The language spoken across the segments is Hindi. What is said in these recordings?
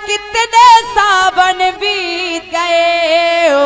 कितने सावन बीत गए हो।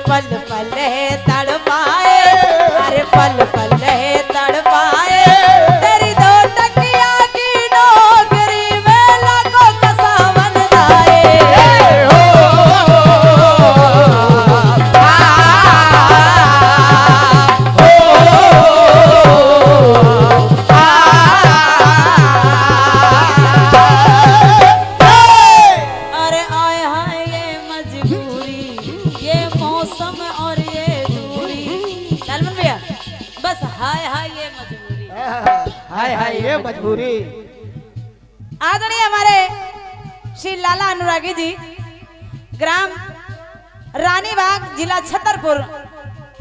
पल पल है तड़पाए, अरे पल पल है तड़पाए, तेरी दो टकिया की नौकरी में लाखों का सावन जाए। अरे आए हाय ये मजबूरी, ये मौसम और ये दूरी। सलमान भैया बस हाय हाय ये मजबूरी, हाय हाय ये मजबूरी। आदरणीय हमारे श्री लाला अनुरागी जी, ग्राम रानीबाग, जिला छतरपुर,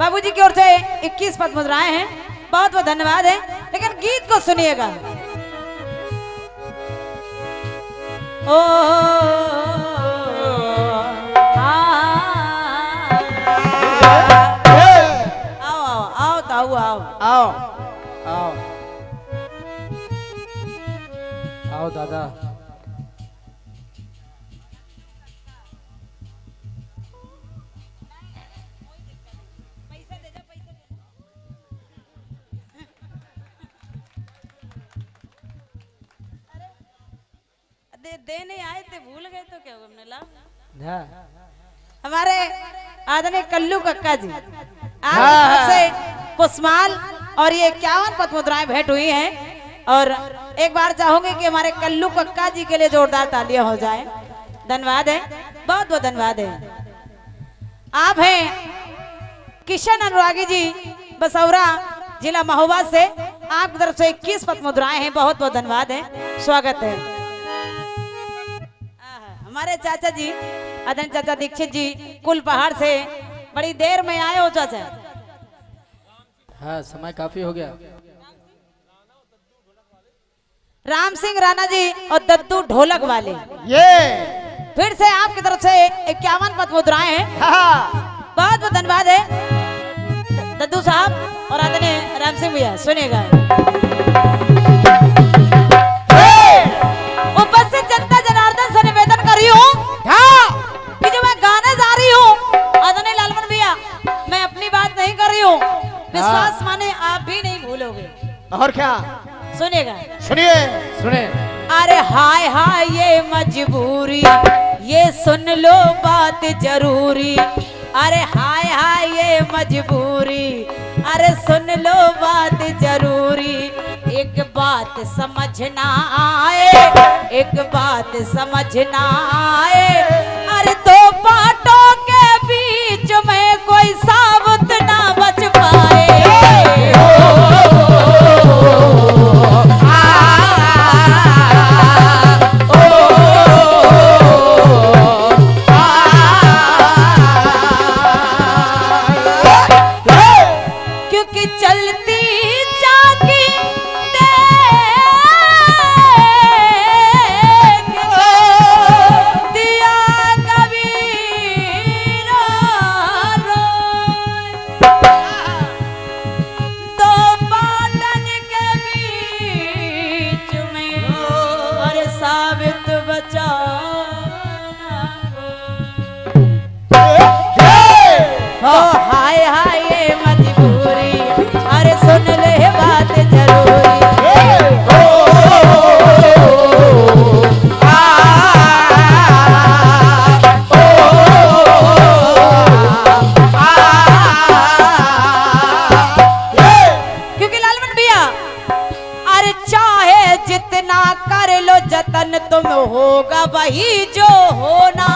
बाबूजी की ओर से 21 पद मुद्राएं हैं। बहुत बहुत धन्यवाद है। लेकिन गीत को सुनिएगा। ओ आओ आओ आओ आओ दादा। देने आए थे, भूल गए तो क्या हमने ला। हाँ। हमारे आदरणीय कल्लू कक्का जी, आप से पुष्माल और ये 51 पद मुद्राएं भेंट हुई हैं। और एक बार चाहूंगी कि हमारे कल्लू कक्का जी के लिए जोरदार तालियां हो जाए। धन्यवाद है, बहुत बहुत धन्यवाद है। आप हैं किशन अनुरागी जी, बसौरा, जिला महोबा से, आपकी तरफ से 21 पद मुद्राएं हैं। बहुत बहुत धन्यवाद है, स्वागत है। हमारे चाचा जी, आदरणीय चाचा दीक्षित जी, कुल पहाड़ से, बड़ी देर में आए हो चाचा। हाँ, समय काफी हो गया। राम सिंह राणा जी और दद्दू ढोलक वाले, ये फिर से आपकी तरफ से 51 पद मुद्राएं हैं। हाँ। बहुत बहुत धन्यवाद है दद्दू साहब और आदरणीय राम सिंह भैया। सुनिएगा। उपस्थित जनता जनार्दन से निवेदन कर रही हूँ कि जो मैं गाने जा रही हूँ, आदरणीय लालमन भैया, मैं अपनी बात नहीं कर रही हूँ, विश्वास माने आप भी नहीं भूलोगे। और क्या? सुनिएगा, सुनिए सुने। अरे हाय हाय ये मजबूरी, ये सुन लो बात जरूरी। अरे हाय हाय ये मजबूरी, अरे सुन लो बात जरूरी। एक बात समझना आए, एक बात समझना आए, अरे दो बातों के बीच में कोई साबुत ना बच पाए। क्योंकि चलती जागी दिया कबीरा रोए। तो हाय हाय ये मजबूरी, अरे सुन ले बात जरूरी। क्योंकि लालमन भैया, अरे चाहे जितना कर लो जतन, तुम होगा वही जो होना।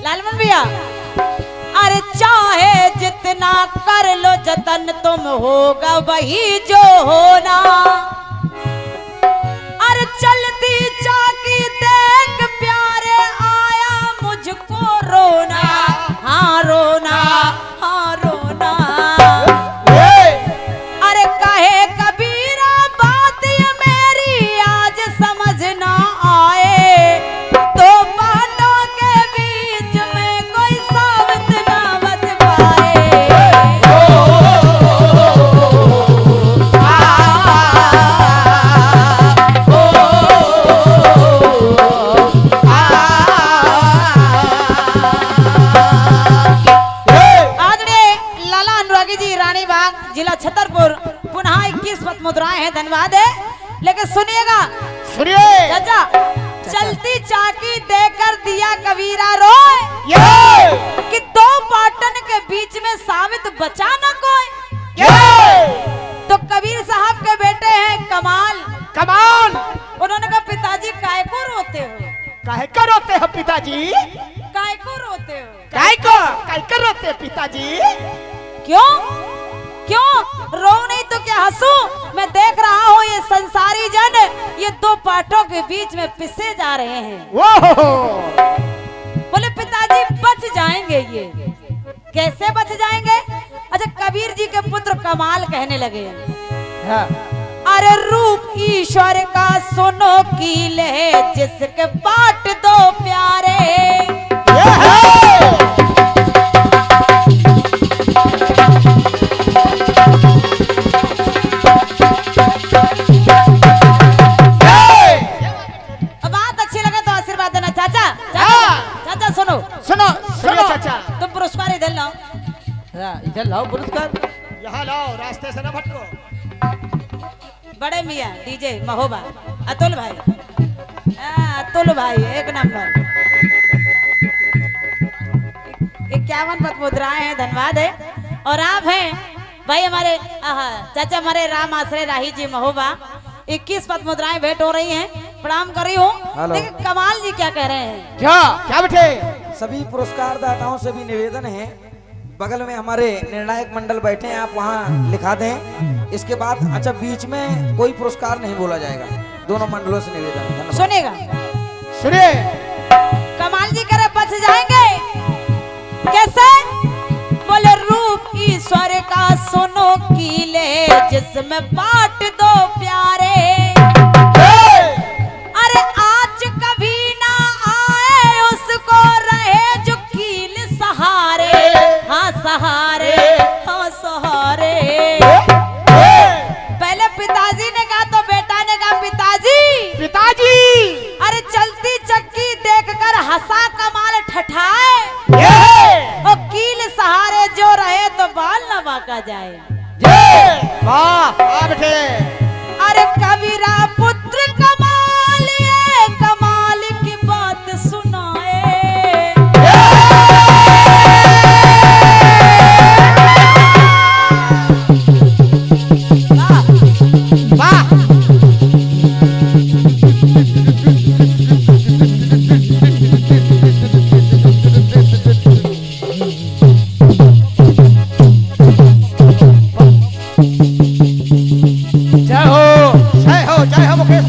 लालमन भैया, अरे चाहे जितना कर लो जतन, तुम होगा वही जो होना। अरे चलती चाकी देख प्यारे, आया मुझको रोना, हाँ रोना, हाँ रोना। अरे कहे कबीरा बात ये मेरी आज समझ ना आए, तो बातों के बीच में कोई साबित ना बच पाए। आदरणीय लाला अनुरागी जी, रानी बाग, जिला छतरपुर, पुनः 21 पद मुद्राएं हैं, धन्यवाद है। लेकिन सुनिएगा, सुनिए चाचा, चलती चाकी देकर दिया कबीरा रोए, कि दो पाटन के बीच में साबित बचा न कोई। तो कबीर साहब के बेटे हैं कमाल। कमान उन्होंने कहा, पिताजी काय को रोते हो, काहे को रोते हो पिताजी? काय को रोते हो? काय को रोते हो पिताजी? क्यों क्यों रो नहीं तो क्या हंसू? मैं देख रहा हूँ ये संसारी जन, ये दो पाटों के बीच में पिसे जा रहे हैं। बोले पिताजी बच जाएंगे ये। कैसे बच जाएंगे? अच्छा, कबीर जी के पुत्र कमाल कहने लगे, हाँ। अरे रूप ईश्वर का सुनो कील है, जिसके बाट दो प्यारे। बात अच्छी लगे तो आशीर्वाद देना चाचा। चाचा सुनो सुनो सुनो चाचा, तुम पुरस्कार इधर लाओ। हाँ, इधर लाओ पुरस्कार। यहाँ लाओ, रास्ते से न भटको। बड़े मियाँ डीजे महोबा, अतुल भाई, अतुल भाई एक नंबर। 51 पद मुद्राएं हैं, धन्यवाद है। और आप हैं भाई हमारे चाचा, हमारे राम आश्रय राही जी महोबा, 21 पद मुद्राएं भेंट हो रही हैं, प्रणाम कर रही हूँ। लेकिन कमाल जी क्या कह रहे हैं? क्या बेटे? सभी पुरस्कार दाताओं से भी निवेदन है, बगल में हमारे निर्णायक मंडल बैठे हैं, आप वहाँ लिखा दें। इसके बाद अच्छा बीच में कोई पुरस्कार नहीं बोला जाएगा, दोनों मंडलों से निवेदन है। धन्यवाद। सुनेगा, सुनिए कमाल जी कह रहे बच जाएंगे। कैसे? बोले रूप ईश्वर का सुनो कीले, जिसमें बाट दो प्यारे। अरे आज कभी ना आए उसको रहे जो कील सहारे, हाँ सहारे, हाँ सहारे। पहले पिताजी ने कहा तो बेटा ने कहा पिताजी। अरे चलती चक्की देखकर हंसा कमाल ठठाए, और कील सहारे जो रहे तो बाल न बाका जाए। वाह बेटे। अरे कबीरा पुत्र कमाल, ये कमाल की बात सुनाए। वाह जय हो मुकेश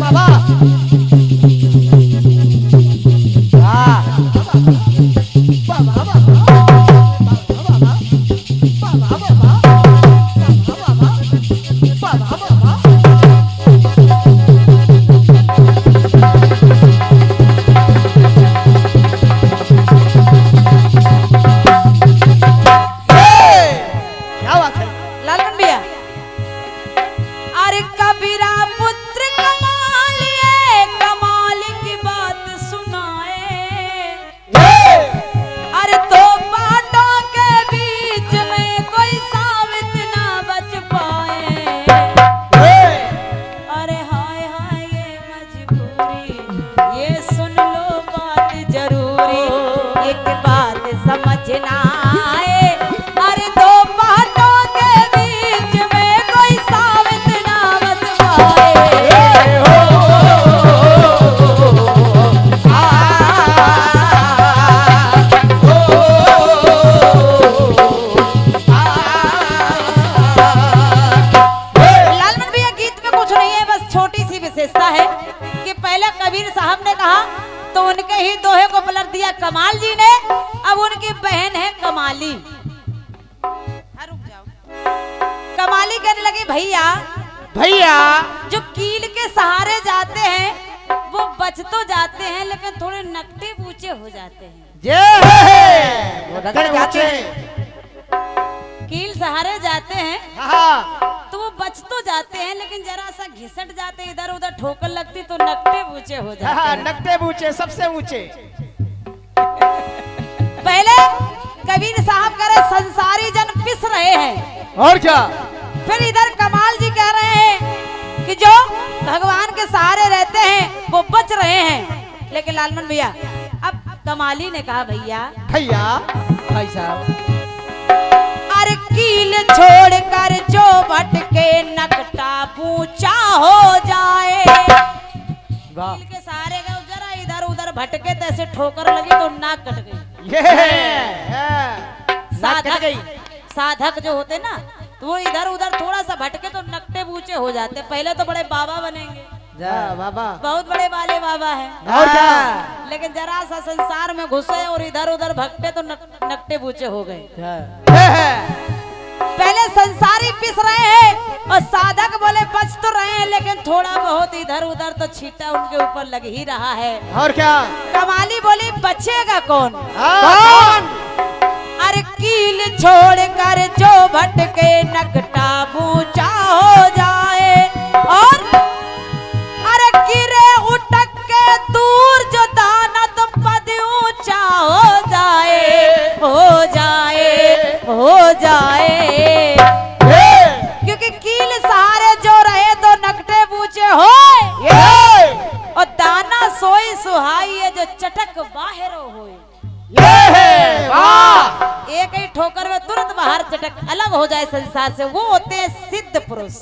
भैया भैया जो कील के सहारे जाते हैं वो बच तो जाते हैं लेकिन थोड़े नकटे पूछे हो जाते हैं। ये वो रगड़ जाते कील सहारे जाते हैं हाँ तो वो बच तो जाते हैं लेकिन जरा सा घिसट जाते, इधर उधर ठोकर लगती तो नकटे ऊंचे हो जाते हाँ, हैं। नकटे ऊंचे सबसे ऊंचे। पहले कबीर साहब कह रहे संसारी जन पिस रहे हैं, और क्या? फिर इधर कमाल जी कह रहे हैं कि जो भगवान के सहारे रहते हैं वो बच रहे हैं। लेकिन लालमन भैया अब कमाली ने कहा भैया भैया भाई साहब अरे कील छोड़कर जो भटके नकटा पूछा हो जाए। वाह कील के सहारे गए जरा इधर उधर भटके तो ऐसे ठोकर लगी तो नाक कट गई। ये नाक कट गई। साधक जो होते ना तो वो इधर उधर थोड़ा सा भटके तो नकटे बूचे हो जाते। पहले तो बड़े बाबा बनेंगे, जा बाबा बहुत बड़े वाले बाबा हैं, और क्या? लेकिन जरा सा संसार में घुसे और इधर उधर भटके तो नकटे बूचे हो गए। पहले संसारी पिस रहे हैं और साधक बोले बच तो रहे हैं लेकिन थोड़ा बहुत इधर उधर तो छींटा उनके ऊपर लग ही रहा है। और क्या? कमाली बोली बचेगा कौन? कौन? अरे कील छोड़ कर जो भटके नकटा बूचा हो जाए और अरे गिरे उठक के दूर जो दानत पद ऊंचा हो जाए हो जाए हो जाए। क्योंकि कील सहारे जो रहे तो नकटे बूचे हो और दाना सोई सुहाई है जो चटक बाहर होए। एक ही ठोकर में तुरंत बाहर चटक अलग हो जाए संसार से, वो होते हैं सिद्ध पुरुष।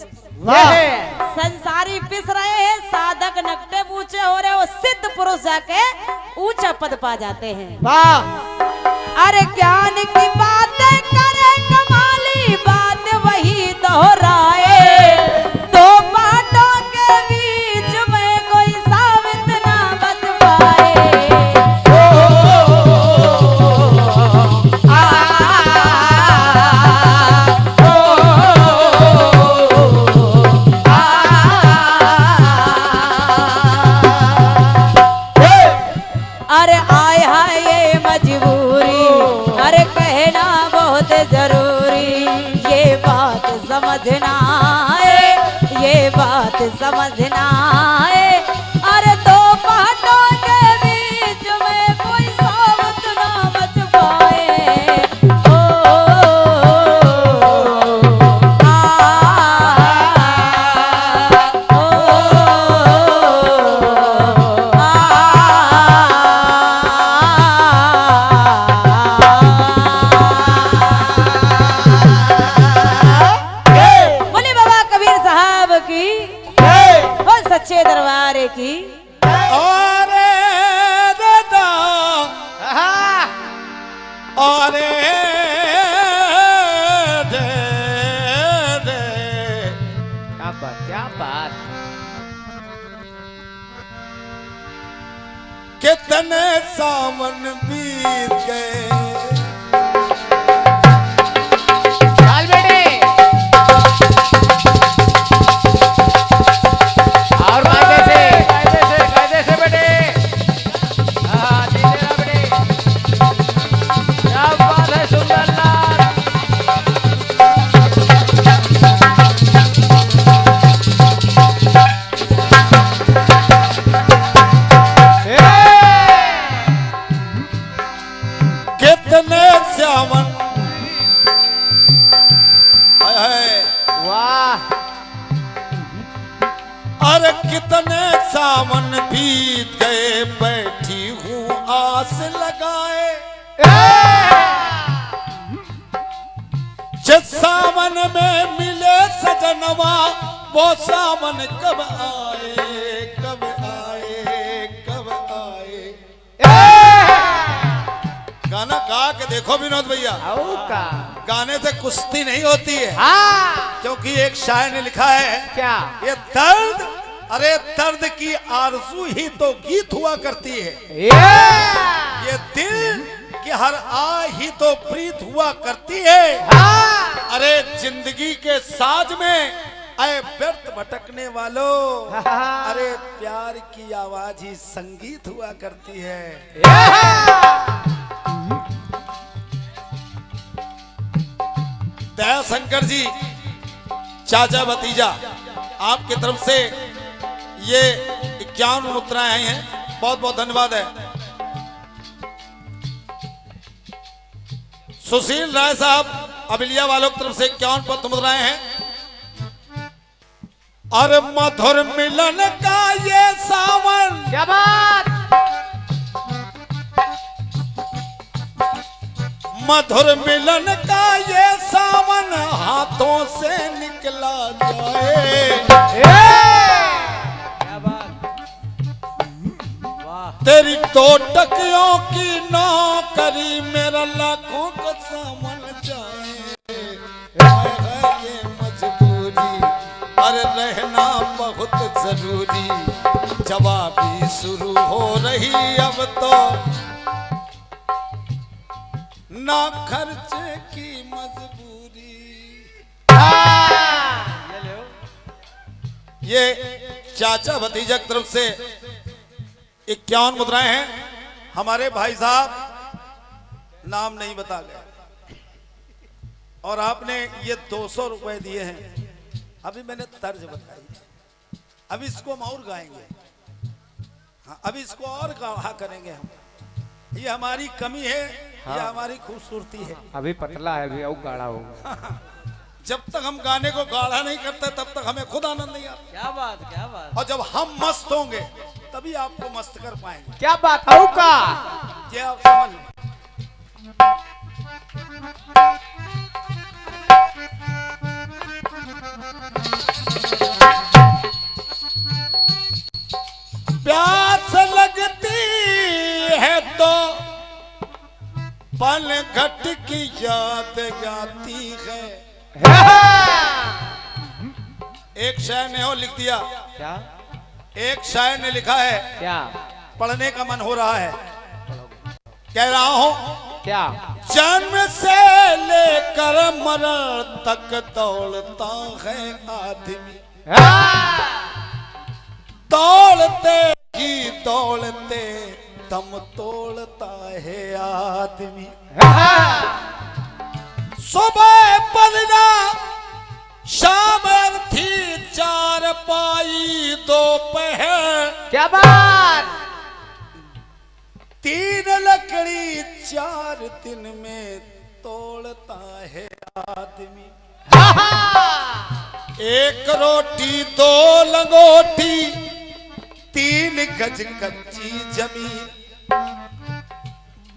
संसारी पिस रहे हैं, साधक नकटे पूछे हो रहे, वो सिद्ध पुरुष जाके ऊंचा पद पा जाते हैं। अरे ज्ञान की बातें करे कमाली बात वही दोहराए, दो बातों के बीच में कोई साबित ना बच पाए। अरे आय हाय ये मजबूरी, अरे कहना बहुत जरूरी, ये बात समझना है, ये बात समझना है। अरे दो बातों के बीच में कोई साबित ना बच पाए। सच्चे दरबार की अरे दादा अरे दे दे क्या बात। कितने सावन बीत गए। चल बेटे और कायदे से बेटे। हाँ दे देना बेटे। क्या बात है सुंदरलाल। कितने सावन वाह। अरे कितने सावन बीत गए, बैठी हूँ आस लगाए। जिस सावन में मिले सजनवा वो सावन कब आए कब आए कब आए। गाना गा के देखो विनोद भैया, का गाने से कुश्ती नहीं होती है। हाँ क्योंकि एक शायर ने लिखा है क्या? ये दर्द, अरे दर्द की आरज़ू ही तो गीत हुआ करती है। ये दिल की हर आ ही तो प्रीत हुआ करती है। अरे जिंदगी के साज में अरे व्यर्थ भटकने वालों, अरे प्यार की आवाज ही संगीत हुआ करती है। दया शंकर जी, चाचा भतीजा, आपकी तरफ से ये 51 मुद्राएं आई हैं, बहुत बहुत धन्यवाद है। सुशील राय साहब अबिलिया वालों की तरफ से 51 मुद्राएं हैं। और मधुर मिलन का ये सावन, क्या बात। मधुर मिलन का ये सावन हाथों से निकला जाए। क्या बात। वाह। तेरी 2 टकियों की नौकरी मेरा लाखों का सामान जाए। है ये मजबूरी, अरे रहना बहुत जरूरी, जवाबी शुरू हो रही अब तो, ना खर्चे की मजबूरी। ये चाचा भतीजा की तरफ से 51 मुद्राएं हैं। हमारे भाई साहब नाम नहीं बता गए और आपने ये 200 रुपए दिए हैं। अभी मैंने तर्ज बताई, अभी इसको हम और गाएंगे। हाँ, अभी इसको और गा करेंगे हम। ये हमारी कमी है, ये हमारी खूबसूरती है। अभी पतला है, अभी और गाढ़ा होगा। जब तक हम गाने को गाढ़ा नहीं करते तब तक हमें खुद आनंद नहीं आता। क्या बात, क्या बात। और जब हम मस्त होंगे तभी आपको मस्त कर पाएंगे। क्या बात है का। ये आप समझ लें। प्यास लगती है तो पल घट की याद आती है। एक शायर ने और लिख दिया, क्या। एक शायर ने लिखा है, क्या। पढ़ने का मन हो रहा है, कह रहा हूं, क्या। जन्म से लेकर मरण तक दौड़ता है आदमी, दौड़ते ही दौड़ते दम तोड़ता है आदमी। सुबह पलना शाम थी 4 पाई दोपहर, क्या बात। 3 लकड़ी 4 दिन में तोड़ता है आदमी। 1 रोटी 2 लंगोटी 3 गज कच्ची जमीन,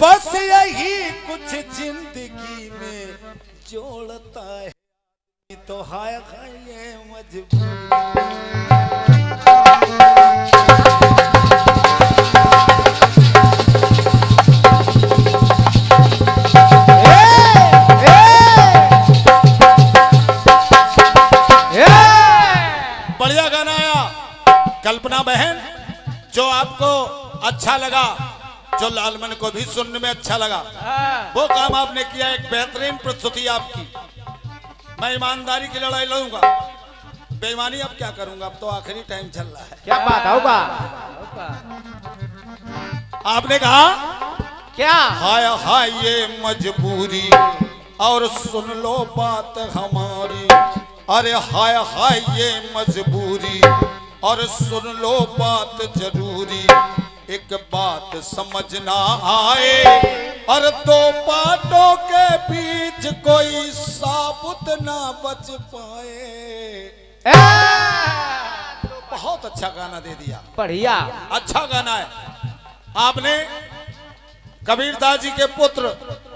बस यही कुछ जिंदगी में जोड़ता है। तो हाय हाय ये मजबूरी। बढ़िया गाना आया कल्पना बहन, जो आपको अच्छा लगा, जो लालमन को भी सुनने में अच्छा लगा, वो काम आपने किया। एक बेहतरीन प्रस्तुति आपकी। मैं ईमानदारी की लड़ाई लड़ूंगा, बेईमानी अब क्या करूंगा, अब तो आखिरी टाइम चल रहा है। क्या बात होगा। आपने कहा क्या। हाय हाय ये मजबूरी, और सुन लो बात हमारी। अरे हाय हाय ये मजबूरी, और सुन लो बात जरूरी। एक बात समझ ना आए, और 2 बातों के बीच कोई साबुत ना बच पाए। बहुत अच्छा गाना दे दिया, बढ़िया। अच्छा गाना है। आपने कबीरदास जी के पुत्र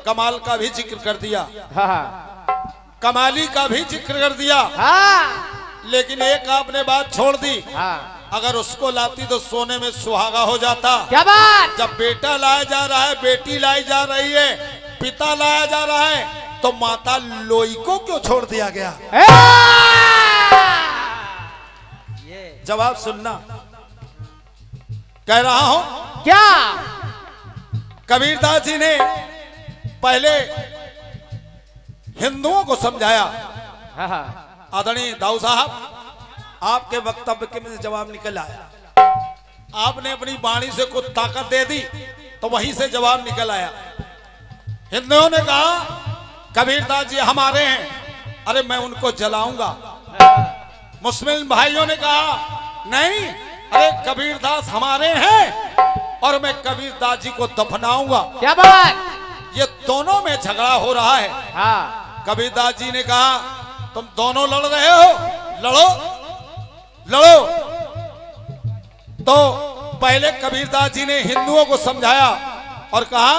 कमाल का भी जिक्र कर दिया, कमाली का भी जिक्र कर दिया, लेकिन एक आपने बात छोड़ दी। अगर उसको लाती तो सोने में सुहागा हो जाता। क्या बात। जब बेटा लाया जा रहा है, बेटी लाई जा रही है, पिता लाया जा रहा है, तो माता लोई को क्यों छोड़ दिया गया? जवाब सुनना, कह रहा हूं क्या। कबीरदास जी ने पहले हिंदुओं को समझाया। आदरणीय दाऊ साहब आपके वक्तव्य के में जवाब निकल आया। आपने अपनी वाणी से कुछ ताकत दे दी तो वहीं से जवाब निकल आया। हिंदुओं ने कहा कबीरदास जी हमारे हैं, अरे मैं उनको जलाऊंगा। मुस्लिम भाइयों ने कहा नहीं, अरे कबीरदास हमारे हैं और मैं कबीरदास जी को दफनाऊंगा। क्या बात। ये दोनों में झगड़ा हो रहा है। हाँ। कबीरदास जी ने कहा तुम दोनों लड़ रहे हो, लड़ो लड़ो। तो पहले कबीरदास जी ने हिंदुओं को समझाया और कहा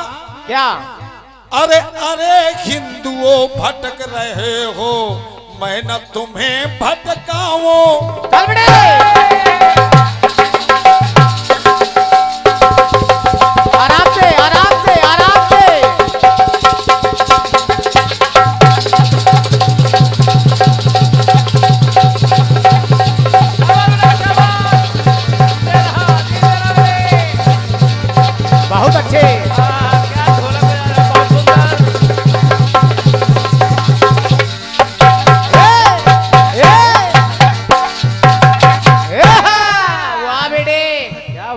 क्या। अरे अरे हिंदुओं भटक रहे हो, मैं न तुम्हें भटकाऊं। चल बड़े। आराम से आराम से आराम से। बहुत अच्छे।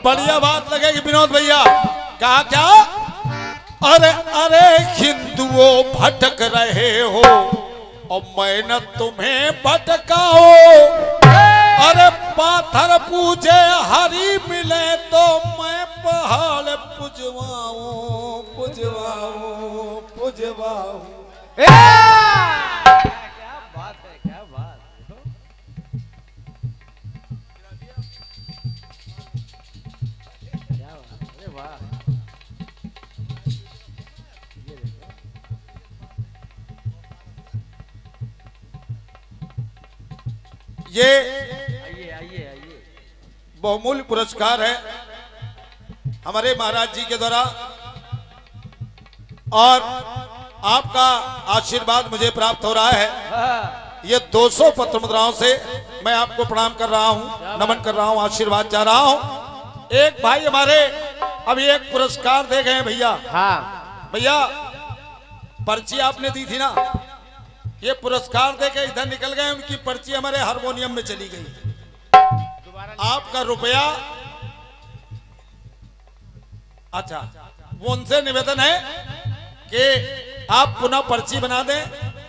बढ़िया बात लगेगी विनोद भैया। कहा क्या, अरे अरे हिंदुओं भटक रहे हो और मैं न तुम्हें भटकाओ। अरे पाथर पूजे हरी मिले तो मैं पहाड़ पुजवाऊं पुजवाऊं पुजवाऊं। ये बहुमूल्य पुरस्कार है हमारे महाराज जी के द्वारा और आपका आशीर्वाद मुझे प्राप्त हो रहा है। ये 200 पत्र मुद्राओं से मैं आपको प्रणाम कर रहा हूं, नमन कर रहा हूं, आशीर्वाद चाह रहा हूं। एक भाई हमारे अभी एक पुरस्कार दे गए भैया। हाँ भैया पर्ची आपने दी थी ना, ये पुरस्कार दे के इधर निकल गए, उनकी पर्ची हमारे हारमोनियम में चली गई। आपका रुपया, अच्छा वो उनसे निवेदन है कि आप पुनः पर्ची बना दें,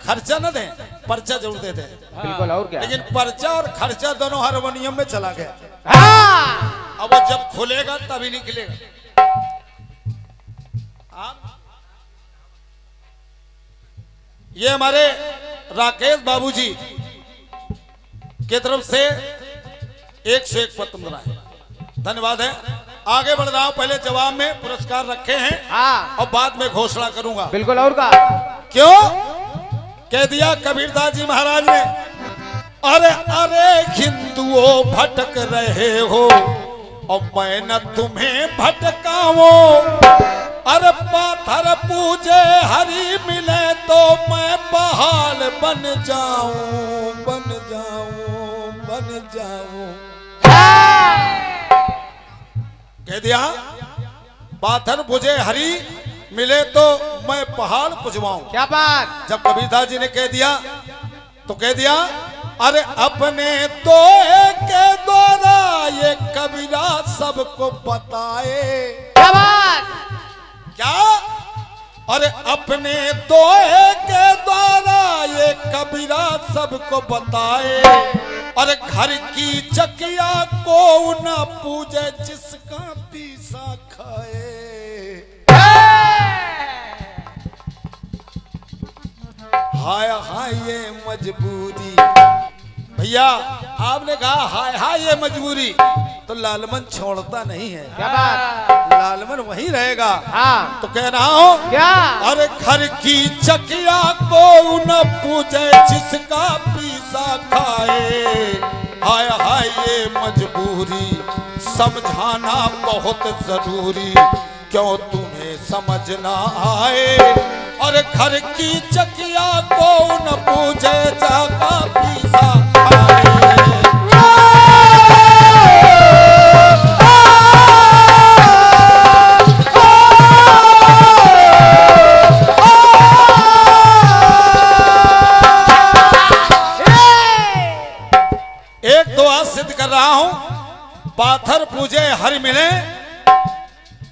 खर्चा न दें, पर्चा जरूर दे दें। बिल्कुल। और क्या। लेकिन पर्चा और खर्चा दोनों हारमोनियम में चला गया। हाँ। अब वो जब खुलेगा तभी निकलेगा। ये हमारे राकेश बाबूजी के तरफ से 101 पत्र मुद्रा है, धन्यवाद है। आगे बढ़ रहा हूं, पहले जवाब में पुरस्कार रखे हैं हाँ। और बाद में घोषणा करूंगा। बिल्कुल। और का क्यों कह दिया कबीरदास जी महाराज ने, अरे अरे हिंदुओं भटक रहे हो और मैं न तुम्हें भटकाऊं। अरे पाथर पूजे हरी मिले तो मैं पहाड़ बन जाऊं बन जाऊं बन जाऊं। कह दिया पाथर पूजे हरी मिले तो मैं पहाड़ पुजवाऊं। क्या बात। जब कबीरदास जी ने कह दिया तो कह दिया, अरे अपने तो के द्वारा ये कबीरा सबको बताए। क्या बात। क्या, अरे अपने तो के द्वारा ये कबीरा सबको बताए। अरे घर की चकिया को न पूजे जिसका पीसा खाए। हाय हाय ये मजबूरी। भैया आपने कहा हाय हाय ये मजबूरी, तो लालमन छोड़ता नहीं है। क्या बात। लालमन वहीं रहेगा। हाँ। तो कह रहा हूं, क्या। अरे घर की चकिया को न पूजे जिसका पीसा खाए। हाय हाय ये मजबूरी समझाना बहुत जरूरी, क्यों तुम्हें समझ ना आए। और घर की चकिया को न पूजे जाका पीसा खाए। एक दो पाथर पूजे हर मिले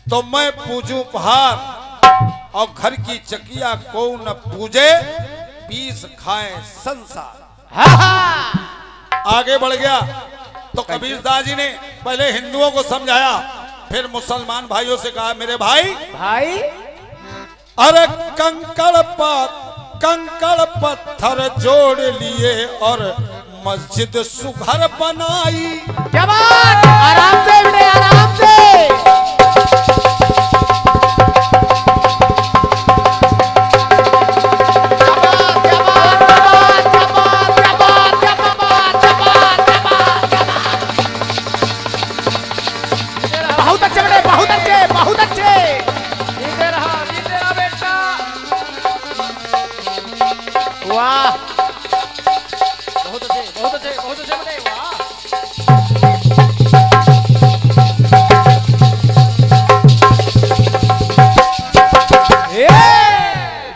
तो मैं पूजूं पहाड़, और घर की चकिया को न पूजे पीस खाए संसार। आगे बढ़ गया तो कबीरदास जी ने पहले हिंदुओं को समझाया, फिर मुसलमान भाइयों से कहा, मेरे भाई अरे कंकड़ पत्थर जोड़ लिए और मस्जिद सुघर बनाई। क्या बात, आराम से बेटे, आराम से। बहुत अच्छे बेटे, बहुत अच्छे, बहुत अच्छे। जीते रहा बेटा। वाह, बहुत अच्छे, बहुत अच्छे, बहुत अच्छे बेटे, वाह।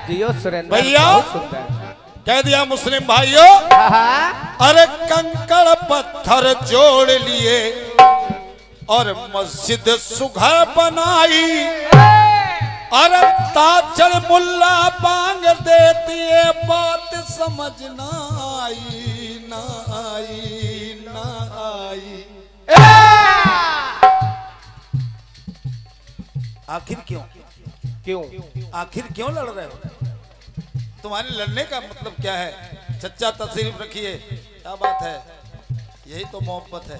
जियो सुरेंद्र भैया, बहुत सुंदर। कह दिया मुस्लिम भाइयों, अरे कंकड़ पत्थर जोड़ लिए और मस्जिद सुघर बनाई। अरे ताचड़ मुल्ला बांग देती है, बात समझ ना आई, ना आई, ना आई। आखिर क्यों, क्यों, आखिर क्यों लड़ रहे हो? तुम्हारे लड़ने का मतलब क्या है? चच्चा तशरीफ रखिए, क्या बात है? यही तो मोहब्बत है,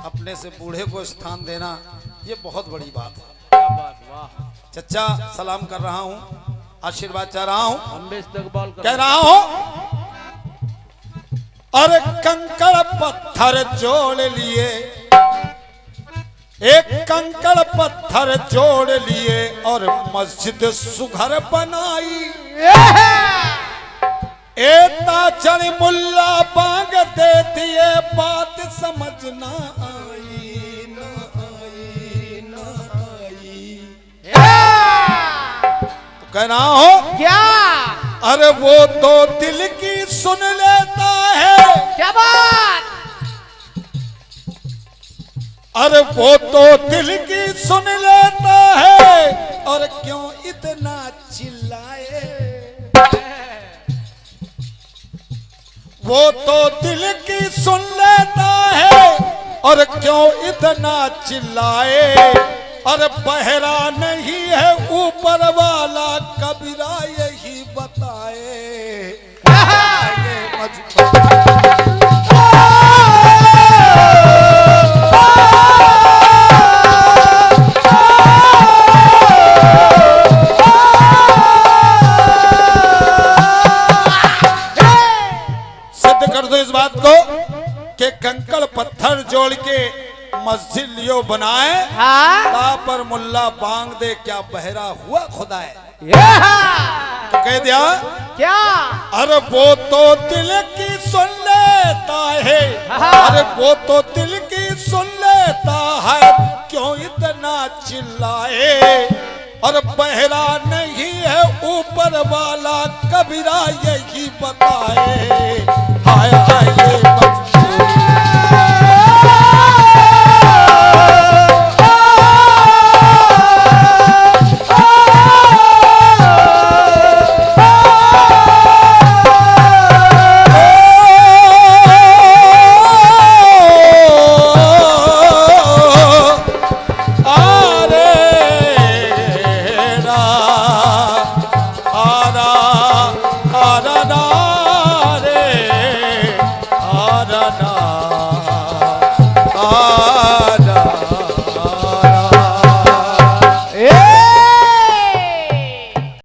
अपने से बूढ़े को स्थान देना, ये बहुत बड़ी बात है। क्या बात, वाह। चच्चा सलाम कर रहा हूँ, आशीर्वाद चाह रहा हूँ, हम भी इस्तकबाल कर कह रहा हूँ, अरे कंकड़ पत्थर जोड़ लिए, एक कंकड़ पत्थर जोड़ लिए और मस्जिद सुघर बनाई। ताचड़ मुल्ला बांग देती है, बात समझ ना आई, ना आई, ना आई। तो कह रहा हो क्या, अरे वो तो दिल की सुन लेता है। क्या बात, अरे वो तो दिल की सुन लेता है, और क्यों इतना चिल्लाए। वो तो दिल की सुन लेता है, और क्यों इतना चिल्लाए। अरे बहरा नहीं है ऊपर वाला, कबीरा यही बताए। सिद्ध कर दो इस बात को कि कंकड़ पत्थर जोड़ के मस्जिद लियो बनाए, ता पर मुल्ला बांग दे, क्या बहरा हुआ खुदा है। तो कह दिया, क्या, अरे वो तो दिल की सुन लेता है, अरे वो तो दिल की सुन लेता है, क्यों इतना चिल्लाए। और बहरा नहीं है ऊपर वाला, कबीरा यही बताए। हाय हाय